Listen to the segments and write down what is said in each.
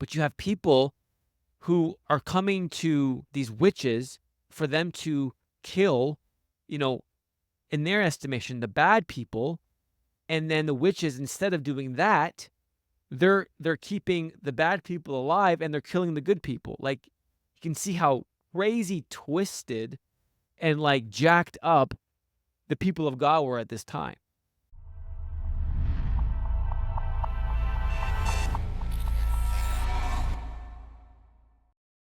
But you have people who are coming to these witches for them to kill, in their estimation, the bad people. And then the witches, instead of doing that, they're keeping the bad people alive and they're killing the good people. Like, you can see how crazy twisted and like jacked up the people of God were at this time.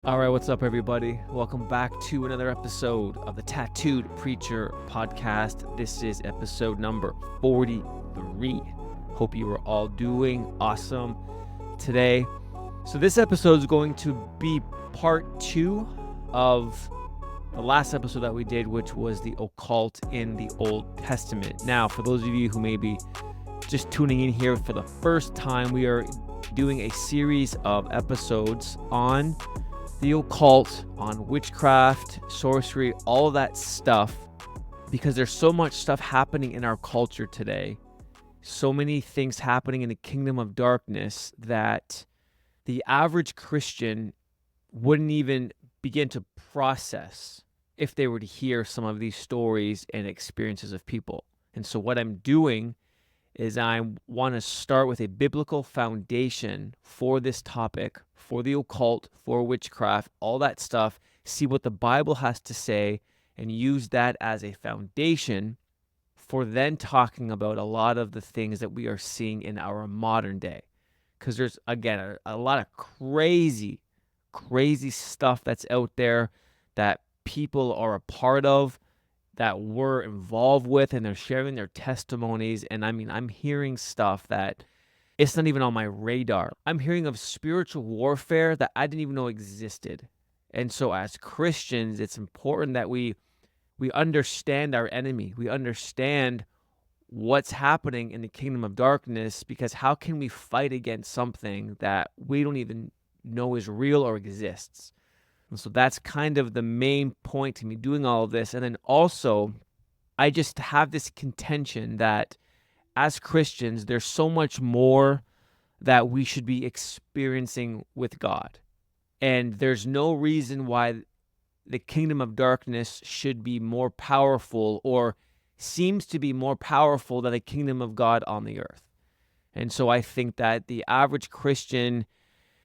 All right, what's up, everybody? Welcome back to another episode of the Tat2d Preacher Podcast. This is episode number 43. Hope you are all doing awesome today. So this episode is going to be part 2 of the last episode that we did, which was the occult in the Old Testament. Now, for those of you who may be just tuning in here for the first time, we are doing a series of episodes on the occult, on witchcraft, sorcery, all that stuff, because there's so much stuff happening in our culture today, so many things happening in the kingdom of darkness that the average Christian wouldn't even begin to process if they were to hear some of these stories and experiences of people. And so what I'm doing is I want to start with a biblical foundation for this topic, for the occult, for witchcraft, all that stuff, see what the Bible has to say, and use that as a foundation for then talking about a lot of the things that we are seeing in our modern day. Because there's, again, a lot of crazy stuff that's out there that people are a part of, that we're involved with, and they're sharing their testimonies. And I mean, I'm hearing stuff that it's not even on my radar. I'm hearing of spiritual warfare that I didn't even know existed. And so as Christians, it's important that we understand our enemy. We understand what's happening in the kingdom of darkness, because how can we fight against something that we don't even know is real or exists? And so that's kind of the main point to me doing all of this. And then also, I just have this contention that as Christians, there's so much more that we should be experiencing with God. And there's no reason why the kingdom of darkness should be more powerful, or seems to be more powerful than the kingdom of God on the earth. And so I think that the average Christian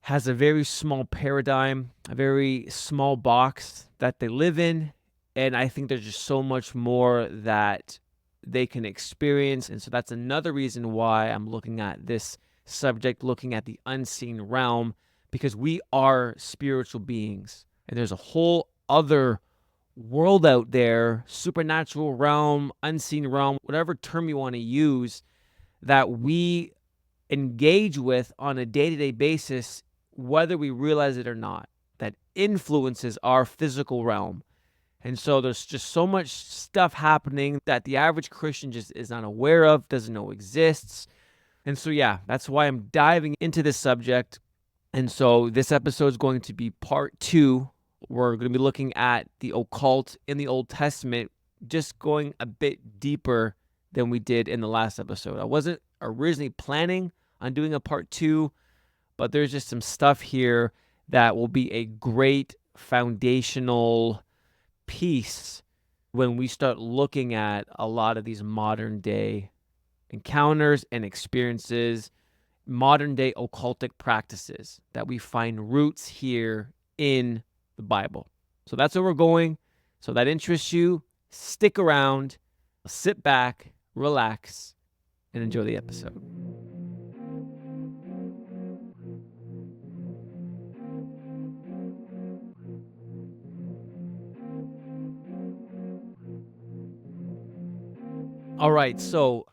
has a very small paradigm, a very small box that they live in. And I think there's just so much more that they can experience. And so that's another reason why I'm looking at this subject, looking at the unseen realm, because we are spiritual beings. And there's a whole other world out there, supernatural realm, unseen realm, whatever term you want to use, that we engage with on a day-to-day basis, whether we realize it or not, that influences our physical realm. And so there's just so much stuff happening that the average Christian just is not aware of, doesn't know exists. And so, yeah, that's why I'm diving into this subject. And so this episode is going to be part 2. We're going to be looking at the occult in the Old Testament, just going a bit deeper than we did in the last episode. I wasn't originally planning on doing a part 2, but there's just some stuff here that will be a great foundational piece when we start looking at a lot of these modern day encounters and experiences, modern day occultic practices that we find roots here in the Bible. So that's where we're going. So that interests you, stick around, sit back, relax, and enjoy the episode. All right, so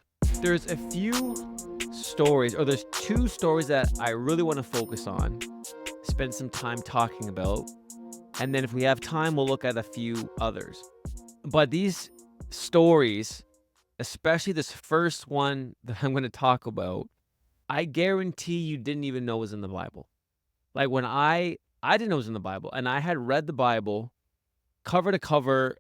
there's a few stories, or there's 2 stories that I really want to focus on, spend some time talking about, and then if we have time, we'll look at a few others. But these stories, especially this first one that I'm going to talk about, I guarantee you didn't even know was in the Bible. Like, when I didn't know it was in the Bible, and I had read the Bible cover to cover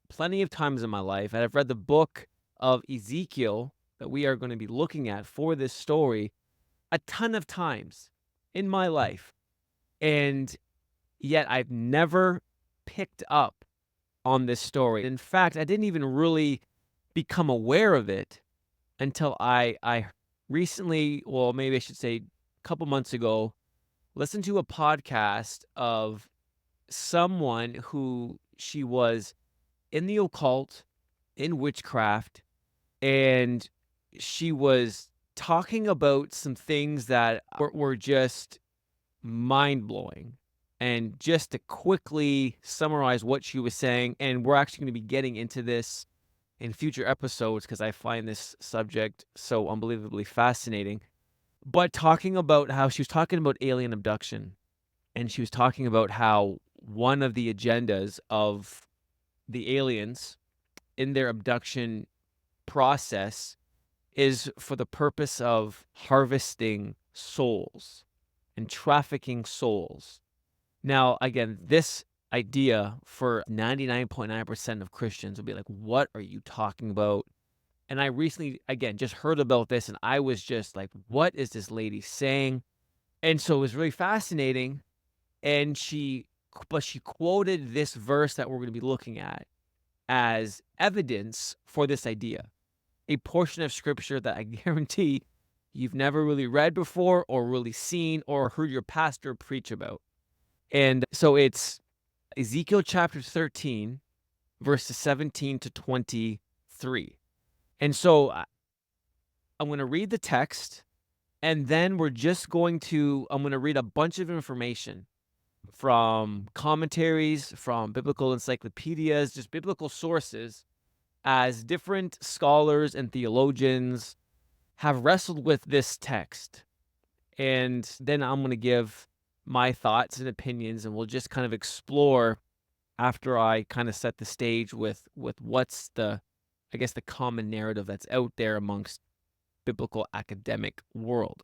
plenty of times in my life, and I've read the book of Ezekiel that we are going to be looking at for this story a ton of times in my life. And yet I've never picked up on this story. In fact, I didn't even really become aware of it until I recently, well, maybe I should say a couple months ago, listened to a podcast of someone who she was in the occult, in witchcraft, and she was talking about some things that were just mind blowing. And just to quickly summarize what she was saying, and we're actually going to be getting into this in future episodes because I find this subject so unbelievably fascinating. But talking about how she was talking about alien abduction, and she was talking about how one of the agendas of the aliens in their abduction process is for the purpose of harvesting souls and trafficking souls. Now, again, this idea for 99.9% of Christians would be like, what are you talking about? And I recently, again, just heard about this and I was just like, what is this lady saying? And so it was really fascinating. And she quoted this verse that we're going to be looking at as evidence for this idea. A portion of scripture that I guarantee you've never really read before or really seen or heard your pastor preach about. And so it's Ezekiel chapter 13, verses 17 to 23. And so I'm going to read the text, and then I'm going to read a bunch of information from commentaries, from biblical encyclopedias, just biblical sources, as different scholars and theologians have wrestled with this text. And then I'm going to give my thoughts and opinions, and we'll just kind of explore after I kind of set the stage with what's the common narrative that's out there amongst biblical academic world.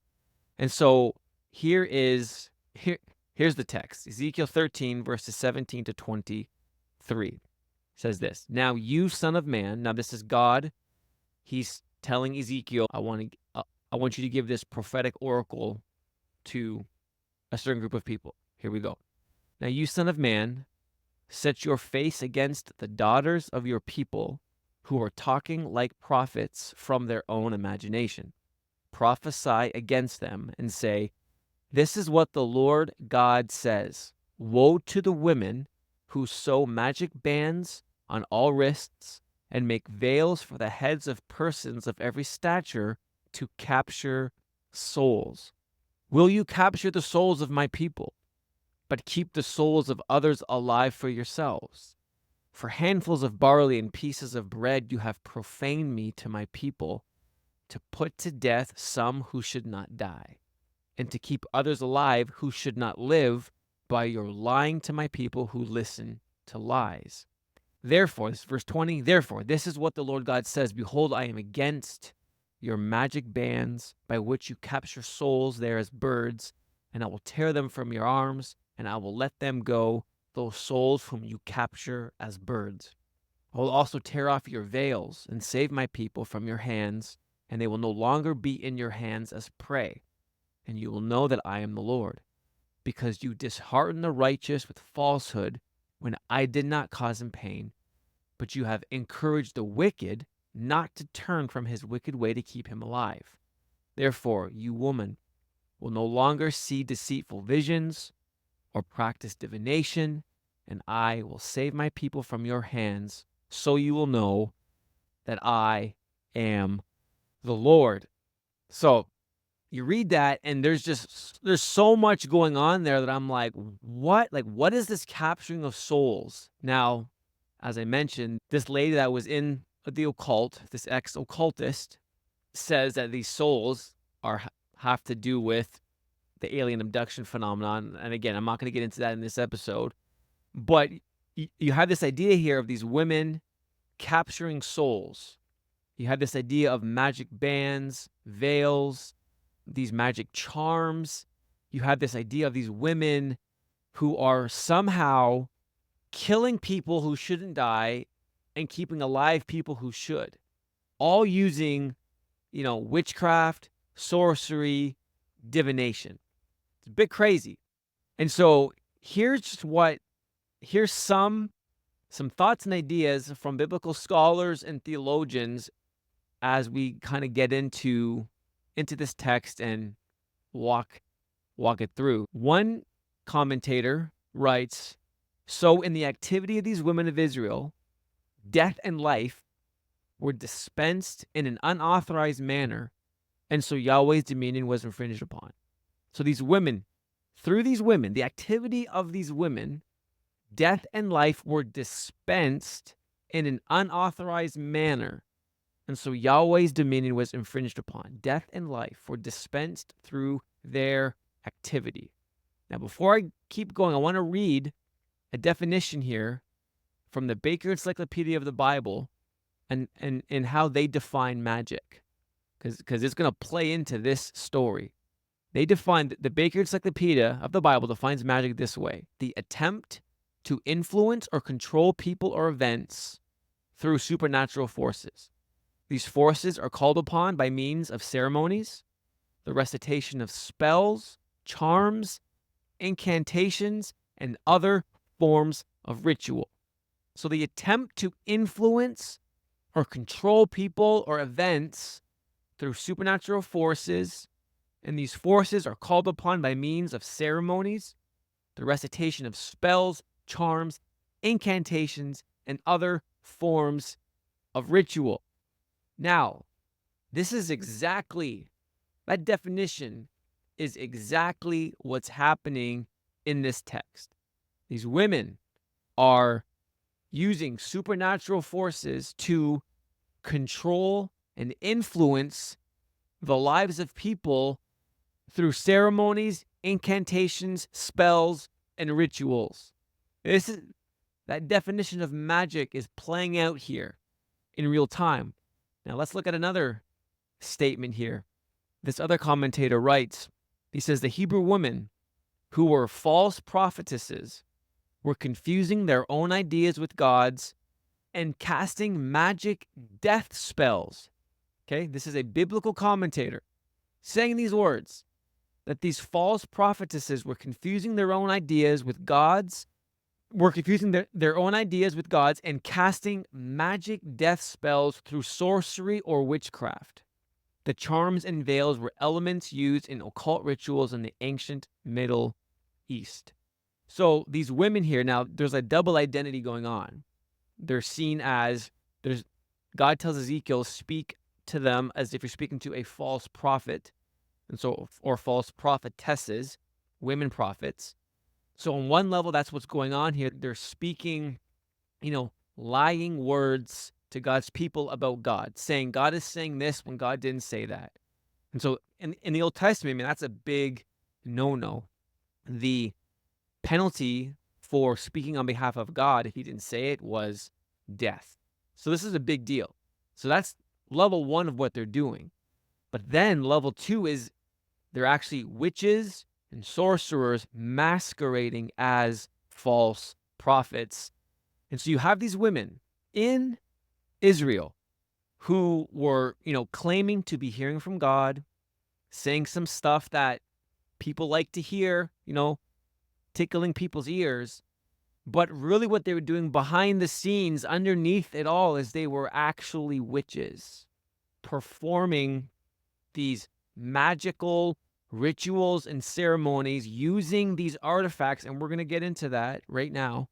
And so here's the text. Ezekiel 13 verses 17 to 23 says this. Now you son of man, now this is God. He's telling Ezekiel, I want you to give this prophetic oracle to a certain group of people. Here we go. Now you son of man, set your face against the daughters of your people who are talking like prophets from their own imagination. Prophesy against them and say, this is what the Lord God says. Woe to the women who sew magic bands on all wrists and make veils for the heads of persons of every stature to capture souls. Will you capture the souls of my people, but keep the souls of others alive for yourselves? For handfuls of barley and pieces of bread you have profaned me to my people, to put to death some who should not die, and to keep others alive who should not live by your lying to my people who listen to lies. Therefore, this is verse 20, therefore, this is what the Lord God says, behold, I am against your magic bands by which you capture souls there as birds, and I will tear them from your arms, and I will let them go, those souls whom you capture as birds. I will also tear off your veils and save my people from your hands, and they will no longer be in your hands as prey. And you will know that I am the Lord, because you dishearten the righteous with falsehood when I did not cause him pain, but you have encouraged the wicked not to turn from his wicked way to keep him alive. Therefore, you woman will no longer see deceitful visions or practice divination, and I will save my people from your hands, so you will know that I am the Lord. So you read that, and there's so much going on there that I'm like, what? Like, what is this capturing of souls? Now, as I mentioned, this lady that was in the occult, this ex-occultist, says that these souls have to do with the alien abduction phenomenon. And again, I'm not going to get into that in this episode, but you have this idea here of these women capturing souls. You have this idea of magic bands, veils, these magic charms. You have this idea of these women who are somehow killing people who shouldn't die and keeping alive people who should, all using, witchcraft, sorcery, divination. It's a bit crazy. And so here's some thoughts and ideas from biblical scholars and theologians as we kind of get into this text and walk it through. One commentator writes, "So in the activity of these women of Israel, death and life were dispensed in an unauthorized manner, and so Yahweh's dominion was infringed upon." So these women, through these women, the activity of these women, death and life were dispensed in an unauthorized manner, and so Yahweh's dominion was infringed upon. Death and life were dispensed through their activity. Now, before I keep going, I want to read a definition here from the Baker Encyclopedia of the Bible and how they define magic, because it's going to play into this story. They define, the Baker Encyclopedia of the Bible defines magic this way: the attempt to influence or control people or events through supernatural forces. These forces are called upon by means of ceremonies, the recitation of spells, charms, incantations, and other forms of ritual. So the attempt to influence or control people or events through supernatural forces, and these forces are called upon by means of ceremonies, the recitation of spells, charms, incantations, and other forms of ritual. Now, this is exactly, that definition is exactly what's happening in this text. These women are using supernatural forces to control and influence the lives of people through ceremonies, incantations, spells, and rituals. That definition of magic is playing out here in real time. Now let's look at another statement here. This other commentator writes, he says, the Hebrew women who were false prophetesses were confusing their own ideas with God's and casting magic death spells. Okay, this is a biblical commentator saying these words, that these false prophetesses were confusing their own ideas with God's, their own ideas with God's and casting magic death spells through sorcery or witchcraft. The charms and veils were elements used in occult rituals in the ancient Middle East. So these women here, now there's a double identity going on. They're seen as, God tells Ezekiel, speak to them as if you're speaking to a false prophet, and so, or false prophetesses, women prophets. So on one level, that's what's going on here. They're speaking, lying words to God's people about God, saying God is saying this when God didn't say that. And so in the Old Testament, that's a big no-no. The penalty for speaking on behalf of God, if he didn't say it, was death. So this is a big deal. So that's level one of what they're doing. But then level two is they're actually witches and sorcerers masquerading as false prophets. And so you have these women in Israel who were, claiming to be hearing from God, saying some stuff that people like to hear, tickling people's ears. But really what they were doing behind the scenes, underneath it all, is they were actually witches performing these magical rituals and ceremonies using these artifacts, and we're going to get into that right now,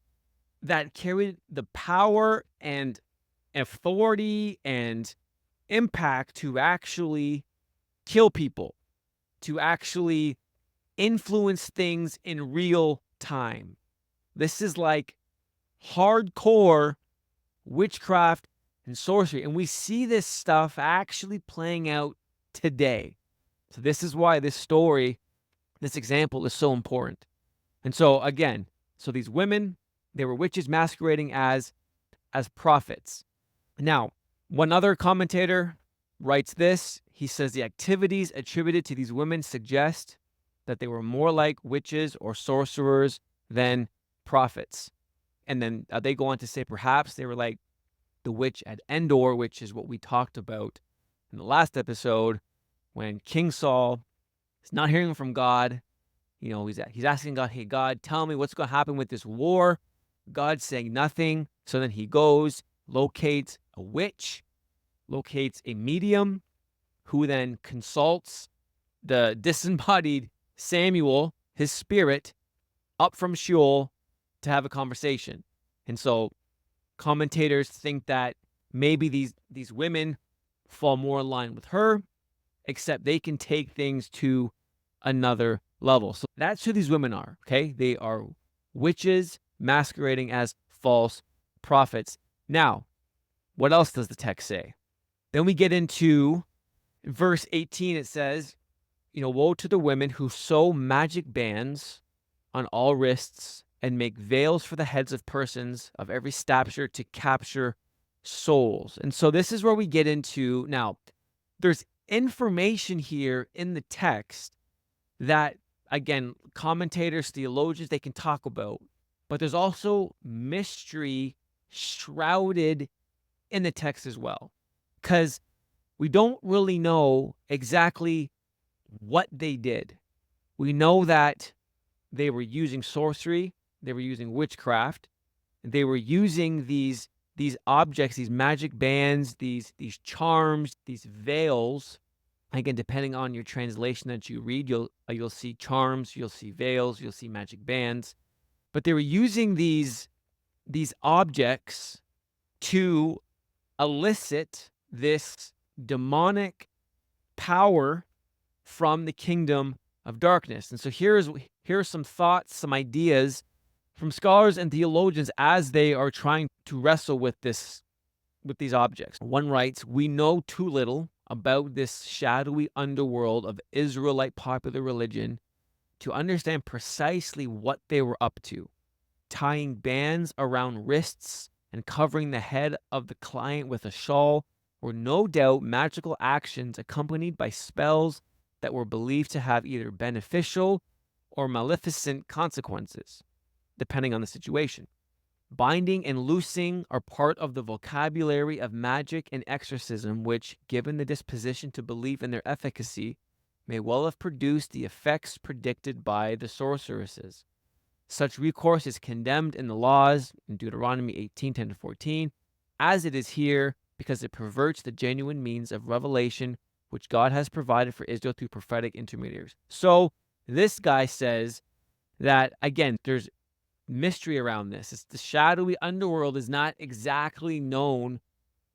that carried the power and authority and impact to actually kill people, to actually influence things in real time. This is like hardcore witchcraft and sorcery, and we see this stuff actually playing out today. So this is why this story, this example is so important. And so again, these women, they were witches masquerading as prophets. Now, one other commentator writes this. He says the activities attributed to these women suggest that they were more like witches or sorcerers than prophets. And then they go on to say perhaps they were like the witch at Endor, which is what we talked about in the last episode, when King Saul is not hearing from God, He's asking God, hey, God, tell me what's going to happen with this war. God's saying nothing. So then he goes, locates a witch, locates a medium, who then consults the disembodied Samuel, his spirit, up from Sheol to have a conversation. And so commentators think that maybe these women fall more in line with her, except they can take things to another level. So that's who these women are, okay? They are witches masquerading as false prophets. Now, what else does the text say? Then we get into verse 18. It says, woe to the women who sew magic bands on all wrists and make veils for the heads of persons of every stature to capture souls. And so this is where we get into, now, there's information here in the text that, again, commentators, theologians, they can talk about. But there's also mystery shrouded in the text as well. Because we don't really know exactly what they did. We know that they were using sorcery, they were using witchcraft, they were using these objects, these magic bands, these charms, these veils. Again, depending on your translation that you read, you'll see charms, you'll see veils, you'll see magic bands. But they were using these objects to elicit this demonic power from the kingdom of darkness. And so here are some thoughts, some ideas from scholars and theologians as they are trying to wrestle with these objects. One writes, "We know too little about this shadowy underworld of Israelite popular religion to understand precisely what they were up to. Tying bands around wrists and covering the head of the client with a shawl were no doubt magical actions accompanied by spells that were believed to have either beneficial or maleficent consequences, depending on the situation. Binding and loosing are part of the vocabulary of magic and exorcism, which, given the disposition to believe in their efficacy, may well have produced the effects predicted by the sorceresses. Such recourse is condemned in the laws in Deuteronomy 18:10-14, as it is here, because it perverts the genuine means of revelation which God has provided for Israel through prophetic intermediaries." So this guy says that, again, there's mystery around this. It's the shadowy underworld is not exactly known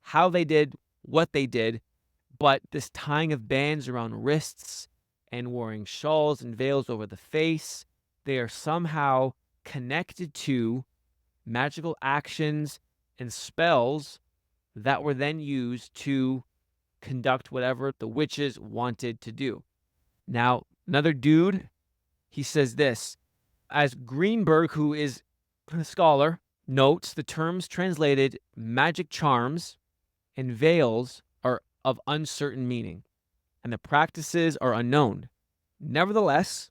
how they did what they did, but this tying of bands around wrists and wearing shawls and veils over the face, they are somehow connected to magical actions and spells that were then used to conduct whatever the witches wanted to do. Now, another dude, he says this, as Greenberg, who is a scholar, notes, the terms translated magic charms and veils are of uncertain meaning, and the practices are unknown. Nevertheless,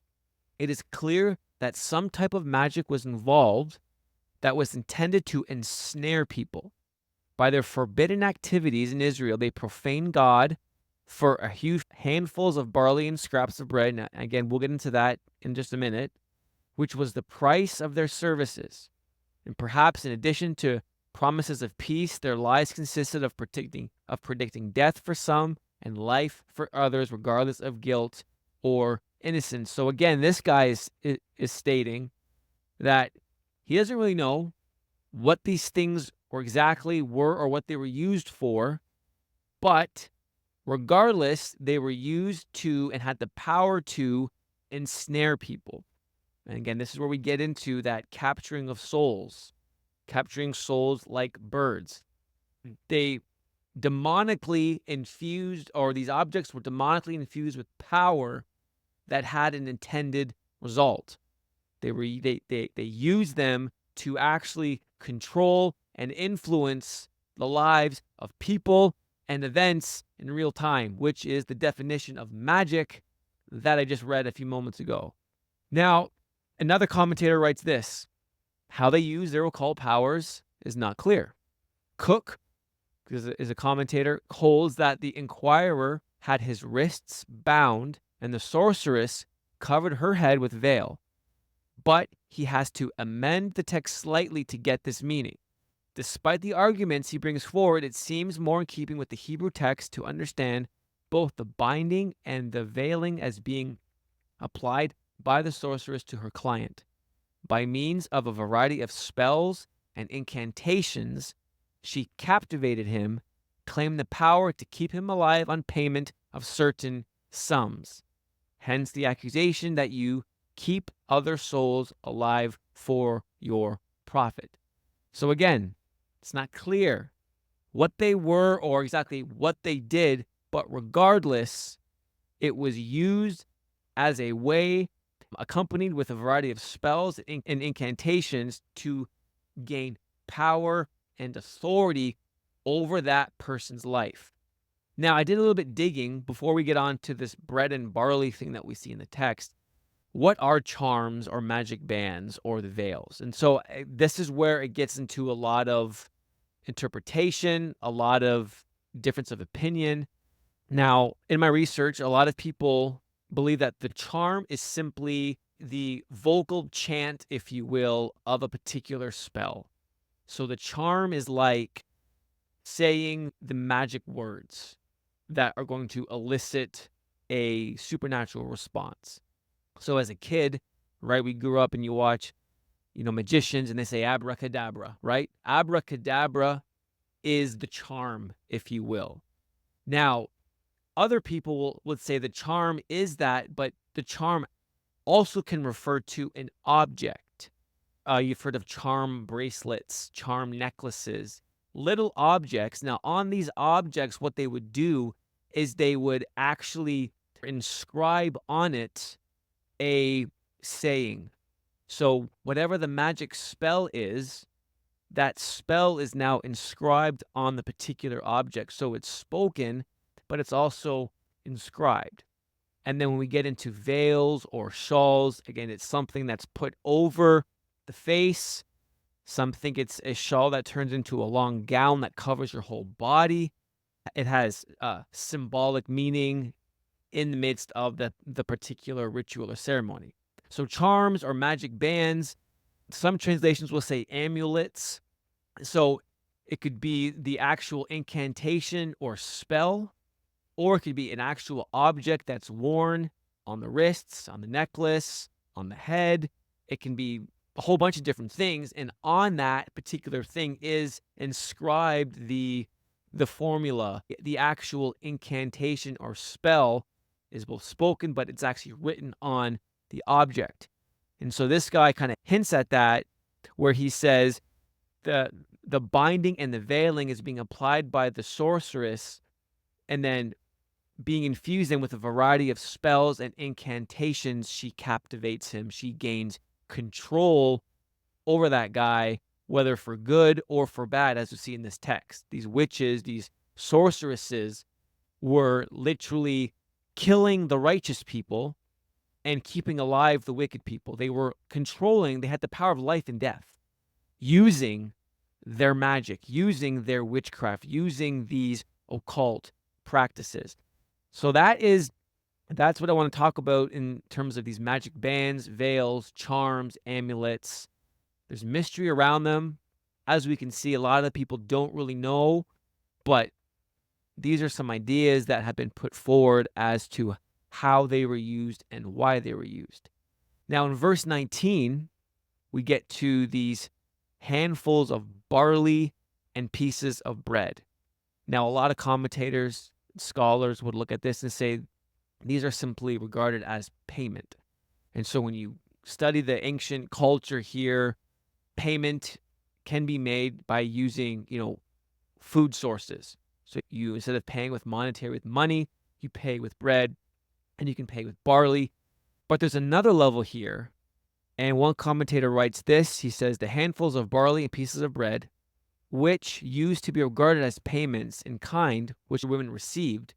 it is clear that some type of magic was involved that was intended to ensnare people. By their forbidden activities in Israel, they profaned God for a huge handfuls of barley and scraps of bread. Now, again, we'll get into that in just a minute, which was the price of their services. And perhaps in addition to promises of peace, their lies consisted of predicting death for some and life for others, regardless of guilt or innocence. So again, this guy is stating that he doesn't really know what these things exactly were or what they were used for, but regardless, they were used to and had the power to ensnare people. And again, this is where we get into that capturing of souls, capturing souls like birds. They demonically infused, or these objects were demonically infused with power that had an intended result. They used them to actually control and influence the lives of people and events in real time, which is the definition of magic that I just read a few moments ago. Now, another commentator writes this: how they use their occult powers is not clear. Cook is a commentator, holds that the inquirer had his wrists bound and the sorceress covered her head with veil. But he has to amend the text slightly to get this meaning. Despite the arguments he brings forward, it seems more in keeping with the Hebrew text to understand both the binding and the veiling as being applied by the sorceress to her client. By means of a variety of spells and incantations, she captivated him, claimed the power to keep him alive on payment of certain sums. Hence the accusation that you keep other souls alive for your profit. So again, it's not clear what they were or exactly what they did, but regardless, it was used as a way, accompanied with a variety of spells and incantations, to gain power and authority over that person's life. Now, I did a little bit digging before we get on to this bread and barley thing that we see in the text. What are charms or magic bands or the veils? And so this is where it gets into a lot of interpretation, a lot of difference of opinion. Now, in my research, a lot of people believe that the charm is simply the vocal chant, if you will, of a particular spell. So the charm is like saying the magic words that are going to elicit a supernatural response. So as a kid, right, we grew up and you watch, magicians and they say abracadabra, right? Abracadabra is the charm, if you will. Now, other people would say the charm is that, but the charm also can refer to an object. You've heard of charm bracelets, charm necklaces, little objects. Now, on these objects, what they would do is they would actually inscribe on it a saying. So whatever the magic spell is, that spell is now inscribed on the particular object. So it's spoken, but it's also inscribed. And then when we get into veils or shawls, again, it's something that's put over the face. Some think it's a shawl that turns into a long gown that covers your whole body. It has symbolic meaning in the midst of the particular ritual or ceremony. So charms or magic bands, some translations will say amulets. So it could be the actual incantation or spell, or it could be an actual object that's worn on the wrists, on the necklace, on the head. It can be a whole bunch of different things. And on that particular thing is inscribed the formula, the actual incantation or spell is both spoken, but it's actually written on the object. And so this guy kind of hints at that, where he says the binding and the veiling is being applied by the sorceress and then being infused in with a variety of spells and incantations. She captivates him. She gains control over that guy, whether for good or for bad, as we see in this text. These witches, these sorceresses were literally killing the righteous people and keeping alive the wicked people. They were controlling, they had the power of life and death, using their magic, using their witchcraft, using these occult practices. So that's what I want to talk about in terms of these magic bands, veils, charms, amulets. There's mystery around them. As we can see, a lot of the people don't really know, but these are some ideas that have been put forward as to how they were used and why they were used. Now, in verse 19, we get to these handfuls of barley and pieces of bread. Now, a lot of commentators, scholars would look at this and say these are simply regarded as payment. And so when you study the ancient culture here, payment can be made by using, food sources. So you, instead of paying with money, you pay with bread, and you can pay with barley. But there's another level here. And one commentator writes this. He says, the handfuls of barley and pieces of bread, which used to be regarded as payments in kind, which women received,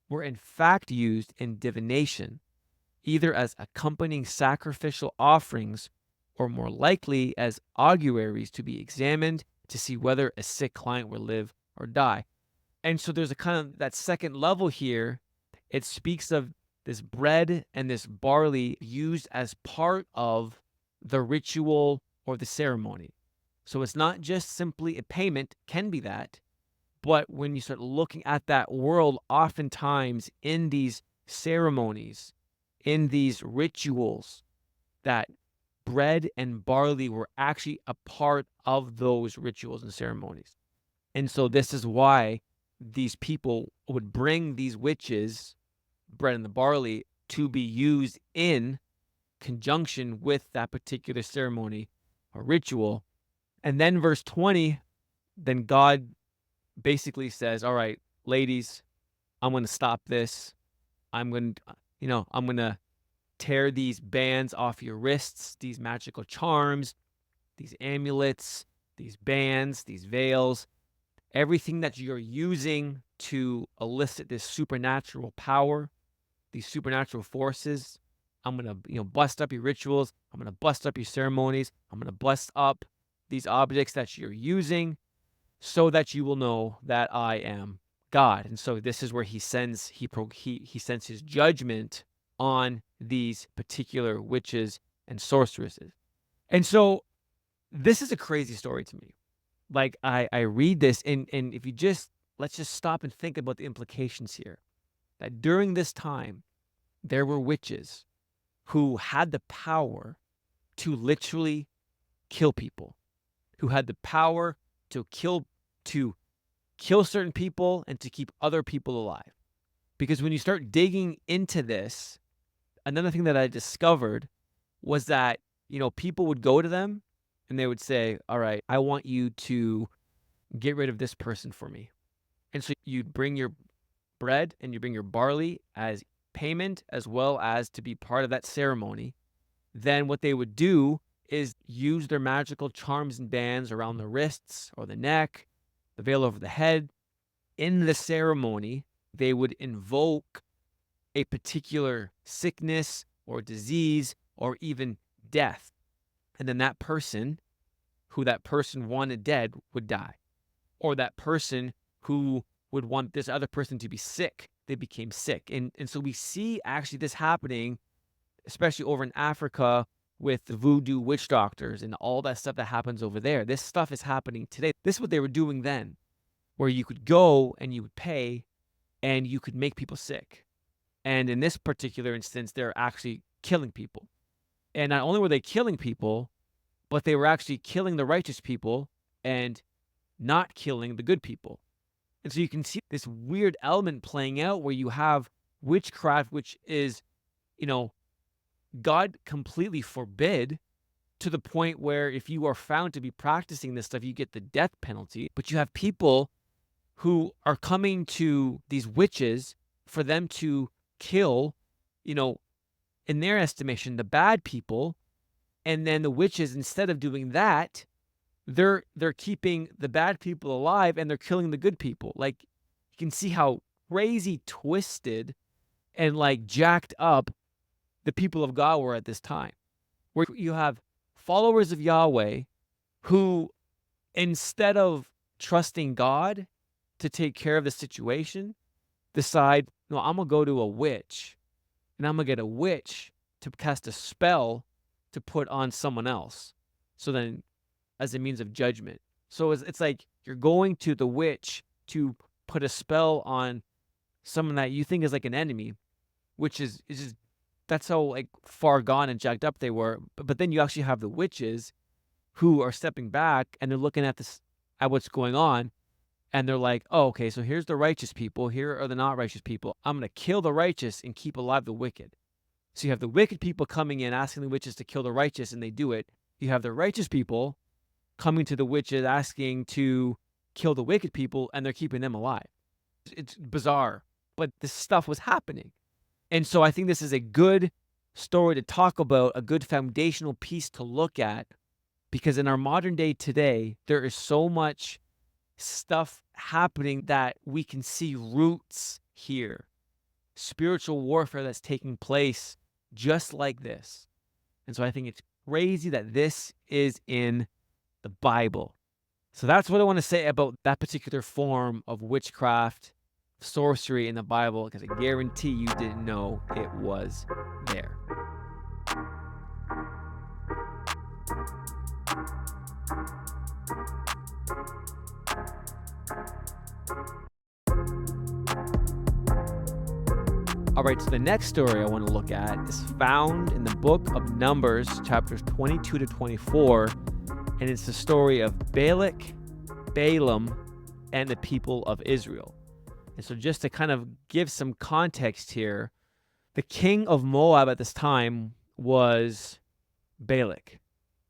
were in fact used in divination, either as accompanying sacrificial offerings or more likely as auguries to be examined to see whether a sick client will live or die. And so there's a kind of that second level here. It speaks of this bread and this barley used as part of the ritual or the ceremony. So it's not just simply a payment, can be that, but when you start looking at that world, oftentimes in these ceremonies, in these rituals, that bread and barley were actually a part of those rituals and ceremonies. And so this is why these people would bring these witches, bread and the barley, to be used in conjunction with that particular ceremony or ritual. And then verse 20, then God basically says, all right, ladies, I'm going to stop this. I'm going to tear these bands off your wrists, these magical charms, these amulets, these bands, these veils, everything that you're using to elicit this supernatural power, these supernatural forces. I'm going to, bust up your rituals. I'm going to bust up your ceremonies. I'm going to bust up these objects that you're using so that you will know that I am God. And so this is where he sends his judgment on these particular witches and sorceresses. And so this is a crazy story to me. Like I read this and if you let's just stop and think about the implications here. That during this time, there were witches who had the power to literally kill people, who had the power to kill certain people and to keep other people alive. Because when you start digging into this, another thing that I discovered was that, people would go to them and they would say, all right, I want you to get rid of this person for me. And so you'd bring your bread and you bring your barley as payment as well as to be part of that ceremony. Then what they would do is use their magical charms and bands around the wrists or the neck, the veil over the head. In the ceremony, they would invoke a particular sickness or disease or even death. And then that person, who that person wanted dead, would die. Or that person who would want this other person to be sick, they became sick. And so we see actually this happening, especially over in Africa with the voodoo witch doctors and all that stuff that happens over there. This stuff is happening today. This is what they were doing then, where you could go and you would pay and you could make people sick. And in this particular instance, they're actually killing people. And not only were they killing people, but they were actually killing the righteous people and not killing the good people. And so you can see this weird element playing out where you have witchcraft, which is, God completely forbid, to the point where if you are found to be practicing this stuff, you get the death penalty. But you have people who are coming to these witches for them to kill, in their estimation, the bad people. And then the witches, instead of doing that, they're keeping the bad people alive and they're killing the good people. Like, you can see how crazy twisted and like jacked up the people of God were at this time, where you have followers of Yahweh who, instead of trusting God to take care of the situation, decide, no, I'm going to go to a witch and I'm going to get a witch to cast a spell to put on someone else. So then, as a means of judgment. So it's like you're going to the witch to put a spell on someone that you think is like an enemy, which is just, that's how like far gone and jacked up they were. But then you actually have the witches who are stepping back and they're looking at this, at what's going on, and they're like, oh, okay, so here's the righteous people, here are the not righteous people. I'm going to kill the righteous and keep alive the wicked. So you have the wicked people coming in asking the witches to kill the righteous, and they do it. You have the righteous people coming to the witches asking to kill the wicked people, and they're keeping them alive. It's bizarre, but this stuff was happening. And so I think this is a good story to talk about, a good foundational piece to look at, because in our modern day today, there is so much stuff happening that we can see roots here. Spiritual warfare that's taking place just like this. And so I think it's crazy that this is in the Bible. So that's what I want to say about that particular form of witchcraft sorcery in the Bible, because I guarantee you didn't know it was there. All right, so the next story I want to look at is found in the book of Numbers, chapters 22 to 24, and it's the story of Balak, Balaam, and the people of Israel. And so just to kind of give some context here, the king of Moab at this time was Balak,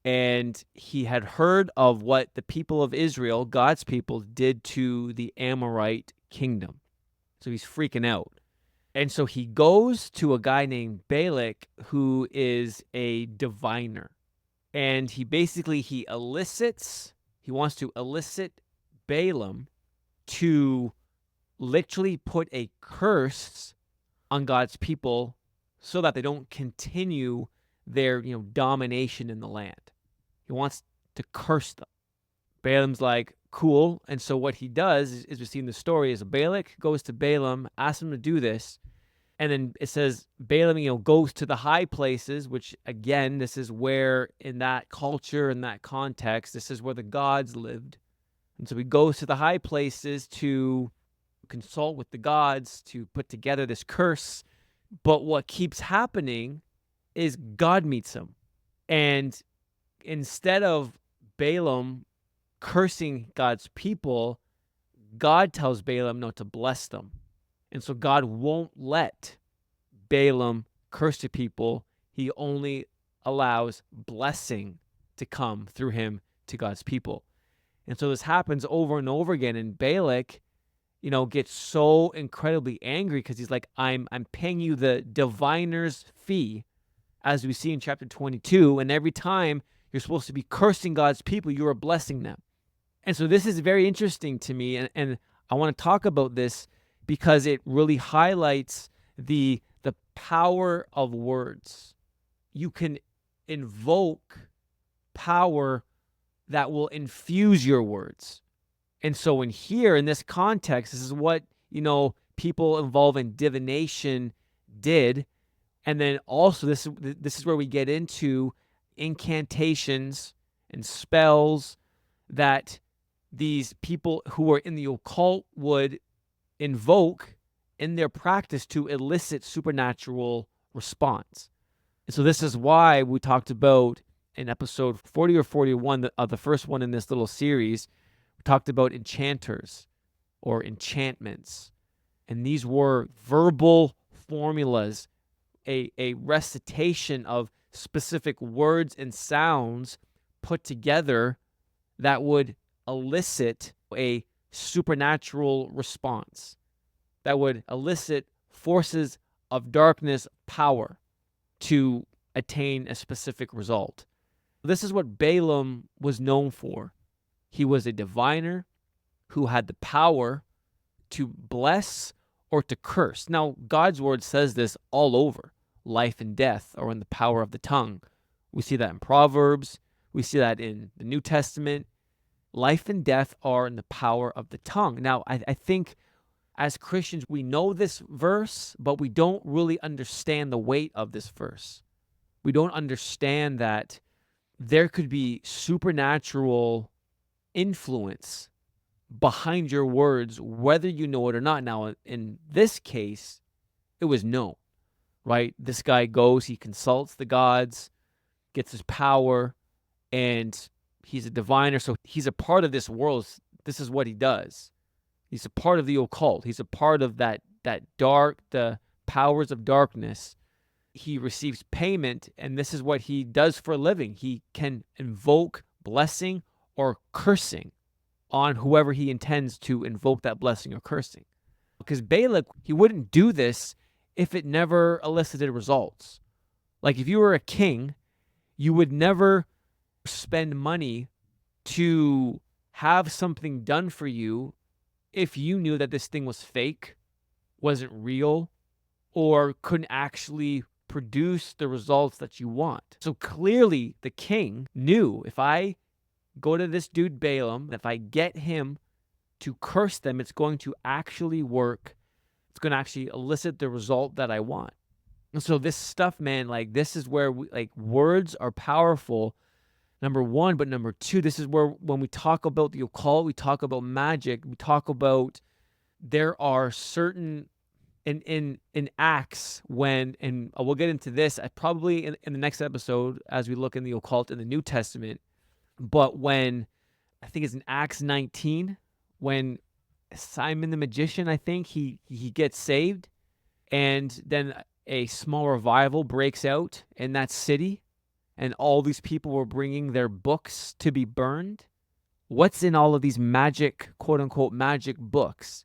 and he had heard of what the people of Israel, God's people, did to the Amorite kingdom. So he's freaking out. And so he goes to a guy named Balak, who is a diviner. And he wants to elicit Balaam to literally put a curse on God's people so that they don't continue their, domination in the land. He wants to curse them. Balaam's like, cool. And so what he does, as we see in the story, is Balak goes to Balaam, asks him to do this. And then it says Balaam, goes to the high places, which again, this is where in that culture, in that context, this is where the gods lived. And so he goes to the high places to consult with the gods to put together this curse. But what keeps happening is God meets him. And instead of Balaam cursing God's people, God tells Balaam to bless them. And so God won't let Balaam curse the people. He only allows blessing to come through him to God's people. And so this happens over and over again. And Balak, gets so incredibly angry because he's like, I'm paying you the diviner's fee, as we see in chapter 22. And every time you're supposed to be cursing God's people, you are blessing them. And so this is very interesting to me. And I want to talk about this because it really highlights the power of words. You can invoke power that will infuse your words. And so in this context, this is what, people involved in divination did. And then also this is where we get into incantations and spells that these people who are in the occult would invoke in their practice to elicit supernatural response. And so this is why we talked about in episode 40 or 41, the first one in this little series, we talked about enchanters or enchantments. And these were verbal formulas, a recitation of specific words and sounds put together that would elicit a supernatural response, that would elicit forces of darkness power to attain a specific result. This is what Balaam was known for. He was a diviner who had the power to bless or to curse. Now, God's word says this all over. Life and death are in the power of the tongue. We see that in Proverbs. We see that in the New Testament. Life and death are in the power of the tongue. Now, I think as Christians, we know this verse, but we don't really understand the weight of this verse. We don't understand that there could be supernatural influence behind your words, whether you know it or not. Now, in this case, it was known, right? This guy goes, he consults the gods, gets his power, and he's a diviner, so he's a part of this world. This is what he does. He's a part of the occult. He's a part of that dark, the powers of darkness. He receives payment, and this is what he does for a living. He can invoke blessing or cursing on whoever he intends to invoke that blessing or cursing. Because Balak, he wouldn't do this if it never elicited results. Like if you were a king, you would never spend money to have something done for you if you knew that this thing was fake, wasn't real, or couldn't actually produce the results that you want. So clearly the king knew, if I go to this dude Balaam, if I get him to curse them, it's going to actually work it's going to actually elicit the result that I want. And so this stuff, man, like this is where words are powerful, number one, but number two, this is where when we talk about the occult, we talk about magic, we talk about there are certain in Acts when, and we'll get into this probably in the next episode as we look in the occult in the New Testament, but when I think it's in Acts 19 when Simon the magician, I think he gets saved, and then a small revival breaks out in that city, and all these people were bringing their books to be burned. What's in all of these magic, quote unquote, magic books?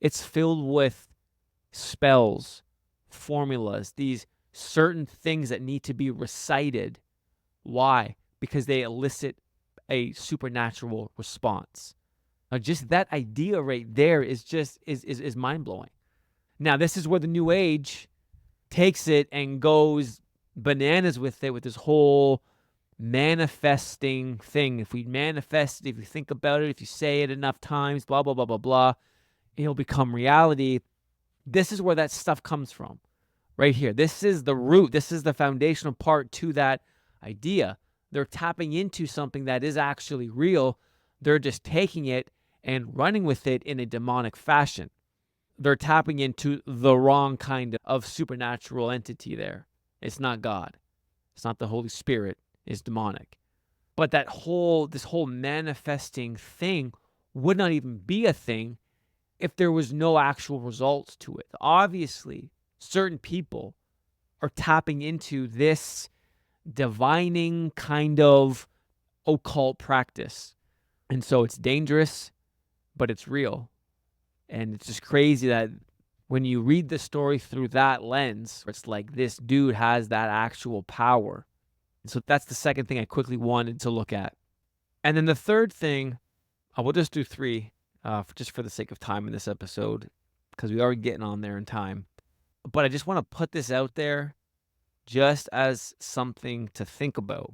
It's filled with spells, formulas, these certain things that need to be recited. Why? Because they elicit a supernatural response. Now, just that idea right there is just is mind-blowing. Now, this is where the New Age takes it and goes bananas with it, with this whole manifesting thing. If we manifest it, if you think about it, if you say it enough times, blah, blah, blah, blah, blah, it'll become reality. This is where that stuff comes from, right here. This is the root. This is the foundational part to that idea. They're tapping into something that is actually real. They're just taking it and running with it in a demonic fashion. They're tapping into the wrong kind of supernatural entity there. It's not God. It's not the Holy Spirit. It's demonic. But this whole manifesting thing would not even be a thing if there was no actual results to it. Obviously, certain people are tapping into this divining kind of occult practice. And so it's dangerous, but it's real. And it's just crazy that when you read the story through that lens, it's like this dude has that actual power. And so that's the second thing I quickly wanted to look at. And then the third thing, we'll just do three, just for the sake of time in this episode, because we are getting on there in time. But I just want to put this out there just as something to think about.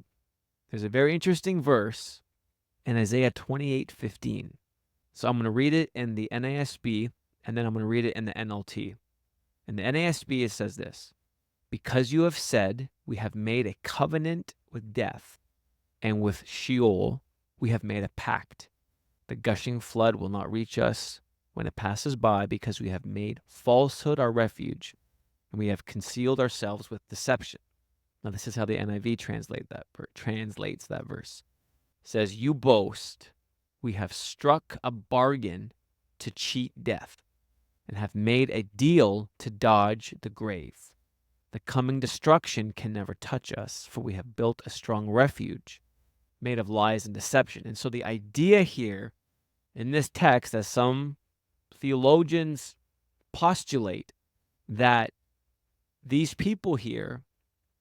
There's a very interesting verse in Isaiah 28:15. So I'm going to read it in the NASB, and then I'm going to read it in the NLT. In the NASB, it says this: "Because you have said, we have made a covenant with death, and with Sheol we have made a pact. The gushing flood will not reach us when it passes by, because we have made falsehood our refuge, and we have concealed ourselves with deception." Now, this is how the NIV translates that verse. It says, "You boast, we have struck a bargain to cheat death, and have made a deal to dodge the grave. The coming destruction can never touch us, for we have built a strong refuge made of lies and deception." And so the idea here in this text, as some theologians postulate, that these people here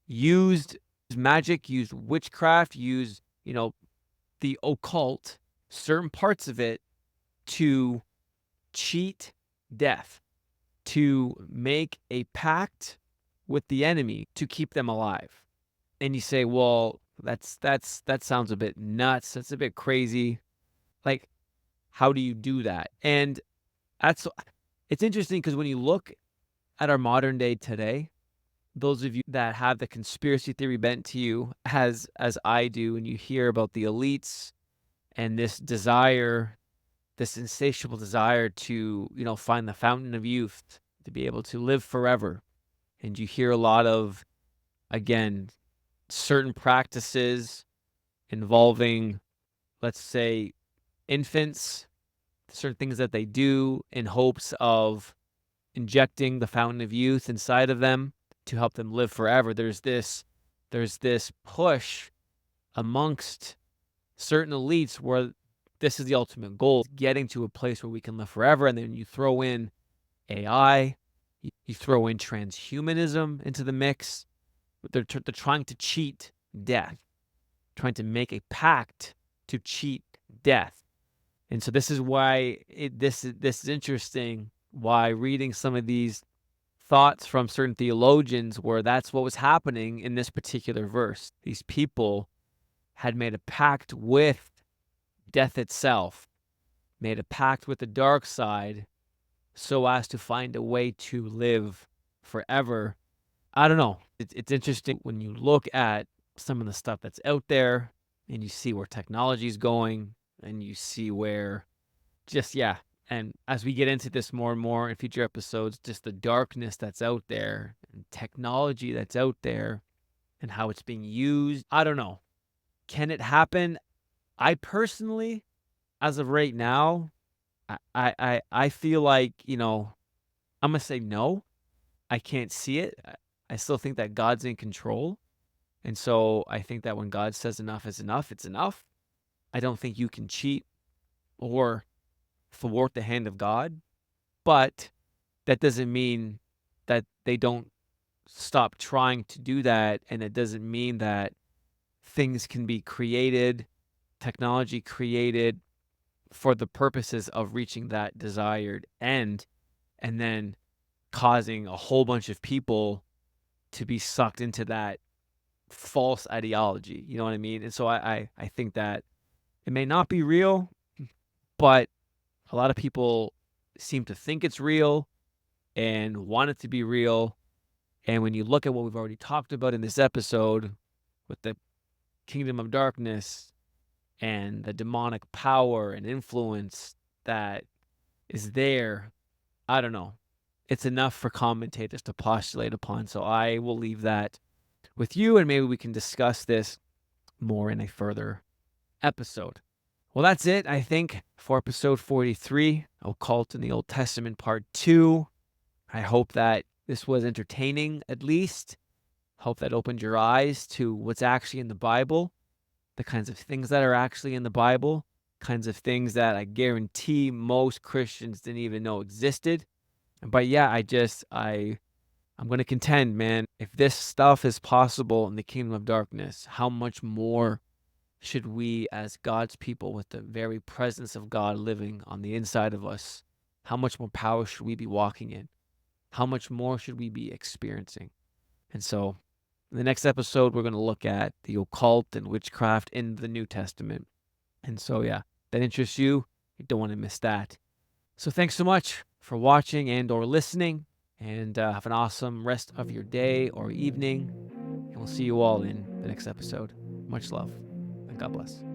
used magic, used witchcraft, used, the occult, certain parts of it, to cheat death, to make a pact with the enemy to keep them alive. And you say, well, that sounds a bit nuts. That's a bit crazy. Like, how do you do that? And it's interesting because when you look at our modern day today, those of you that have the conspiracy theory bent to you, as I do, and you hear about the elites and this desire, this insatiable desire to, find the fountain of youth, to be able to live forever. And you hear a lot of, again, certain practices involving, let's say, infants, certain things that they do in hopes of injecting the fountain of youth inside of them to help them live forever. There's this push amongst certain elites where this is the ultimate goal, getting to a place where we can live forever. And then you throw in AI, you throw in transhumanism into the mix. They're trying to cheat death, trying to make a pact to cheat death. And so this is why this is interesting, why reading some of these thoughts from certain theologians where that's what was happening in this particular verse. These people had made a pact with death itself, made a pact with the dark side so as to find a way to live forever. I don't know. It's interesting when you look at some of the stuff that's out there and you see where technology is going and you see where just, yeah. And as we get into this more and more in future episodes, just the darkness that's out there and technology that's out there and how it's being used. I don't know. Can it happen? I personally, as of right now, I feel like, I'm going to say no. I can't see it. I still think that God's in control. And so I think that when God says enough is enough, it's enough. I don't think you can cheat or thwart the hand of God, but that doesn't mean that they don't stop trying to do that. And it doesn't mean that things can be created, technology created for the purposes of reaching that desired end and then causing a whole bunch of people to be sucked into that false ideology. You know what I mean? And so I think that it may not be real, but a lot of people seem to think it's real and want it to be real. And when you look at what we've already talked about in this episode with the kingdom of darkness and the demonic power and influence that is there, I don't know. It's enough for commentators to postulate upon. So I will leave that with you, and maybe we can discuss this more in a further episode. Well, that's it, I think, for episode 43, Occult in the Old Testament, part 2. I hope that this was entertaining, at least. Hope that opened your eyes to what's actually in the Bible, the kinds of things that are actually in the Bible, kinds of things that I guarantee most Christians didn't even know existed. But yeah, I'm going to contend, man, if this stuff is possible in the kingdom of darkness, how much more should we as God's people with the very presence of God living on the inside of us, how much more power should we be walking in? How much more should we be experiencing? And so in the next episode, we're going to look at the occult and witchcraft in the New Testament. And so, yeah, that interests you. You don't want to miss that. So thanks so much for watching and or listening, and have an awesome rest of your day or evening. And we'll see you all in the next episode. Much love and God bless.